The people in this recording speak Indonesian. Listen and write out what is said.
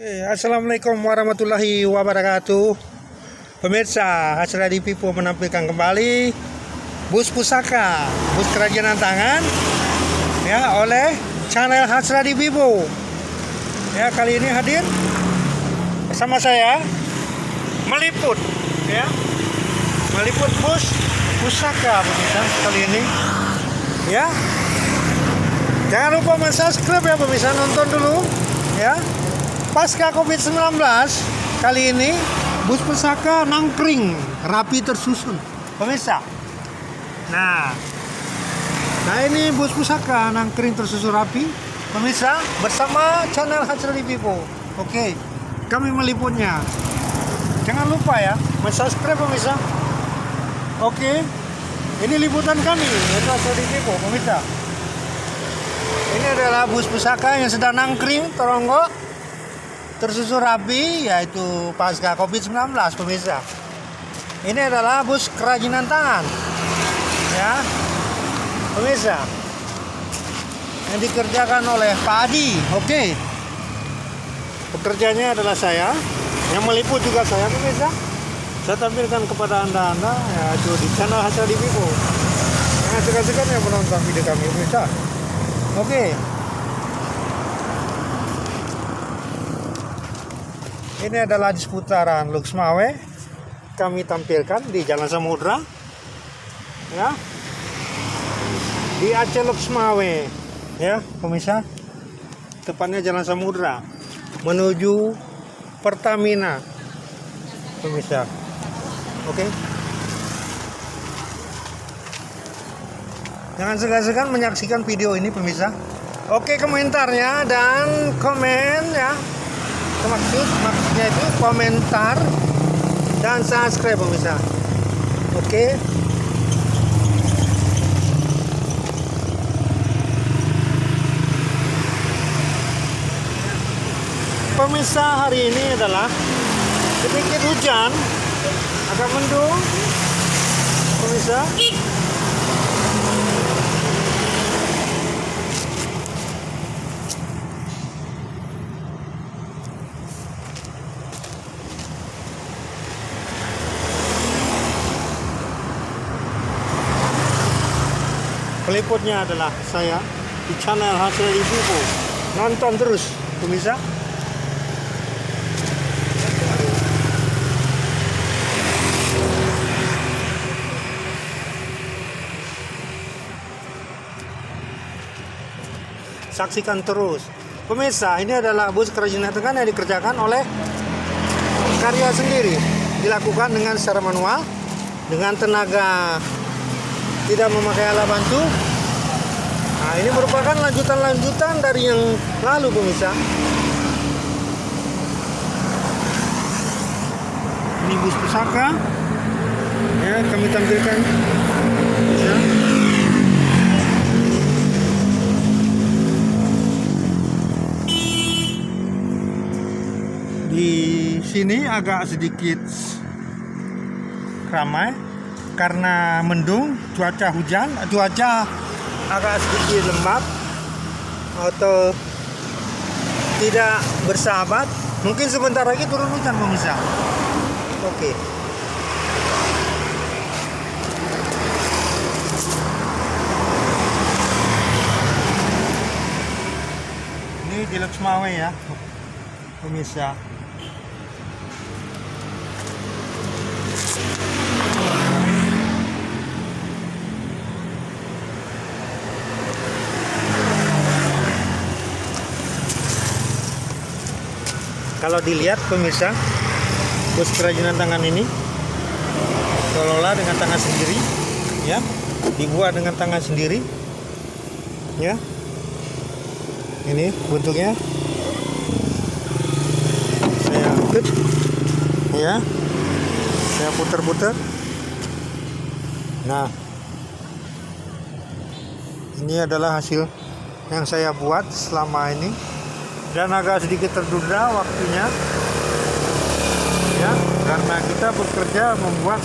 Assalamualaikum warahmatullahi wabarakatuh. Pemirsa, Hasradi Pipo menampilkan kembali bus pusaka, bus kerajinan tangan ya oleh channel Hasradi Pipo. Ya, kali ini hadir bersama saya meliput ya. Meliput bus pusaka pemirsa kali ini. Ya. Jangan lupa subscribe ya pemirsa, nonton dulu ya. Pasca COVID-19 kali ini bus pusaka nangkring rapi tersusun pemirsa. Nah ini bus pusaka nangkring tersusun rapi pemirsa bersama channel Hasradi Pipo. Oke, kami meliputnya. Jangan lupa ya subscribe pemirsa. Oke, ini liputan kami yaitu Hasradi Pipo pemirsa. Ini adalah bus pusaka yang sedang nangkring teronggok tersusun rapi, yaitu pasca COVID-19 pemirsa. Ini adalah bus kerajinan tangan ya pemirsa, yang dikerjakan oleh Pak Adi. Oke, pekerjanya adalah saya, yang meliput juga saya pemirsa. Saya tampilkan kepada anda yaitu di channel Hasradi Pipo. Jangan segan-segan yang menonton video kami pemirsa. Oke, ini adalah di seputaran Luxmawe. Kami tampilkan di Jalan Samudra ya, di Aceh Luxmawe ya pemirsa. Tepatnya Jalan Samudra menuju Pertamina pemirsa. Oke, jangan segan-segan menyaksikan video ini pemirsa. Oke, komentarnya dan komen ya. Maksudnya itu komentar dan subscribe pemirsa. Oke. Pemirsa, hari ini adalah sedikit hujan, agak mendung pemirsa. Peliputnya adalah saya di channel Hasradi Pipo. Nonton terus pemirsa. Saksikan terus pemirsa. Ini adalah bus kerajinan tangan yang dikerjakan oleh karya sendiri, dilakukan dengan secara manual dengan tenaga, tidak memakai alat bantu. Nah, ini merupakan lanjutan dari yang lalu pemirsa. Ini bus pusaka ya, kami tampilkan ya. Di sini agak sedikit ramai karena mendung, cuaca hujan, cuaca agak sedikit lembab atau tidak bersahabat. Mungkin sebentar lagi turun hujan pemirsa. Oke. Ini di Luxmawe ya pemirsa. Kalau dilihat pemirsa, bus kerajinan tangan ini dikelola dengan tangan sendiri ya, dibuat dengan tangan sendiri ya. Ini bentuknya saya angkat ya, saya putar-putar. Nah, ini adalah hasil yang saya buat selama ini. Dan agak sedikit tertunda waktunya ya, karena kita bekerja membuat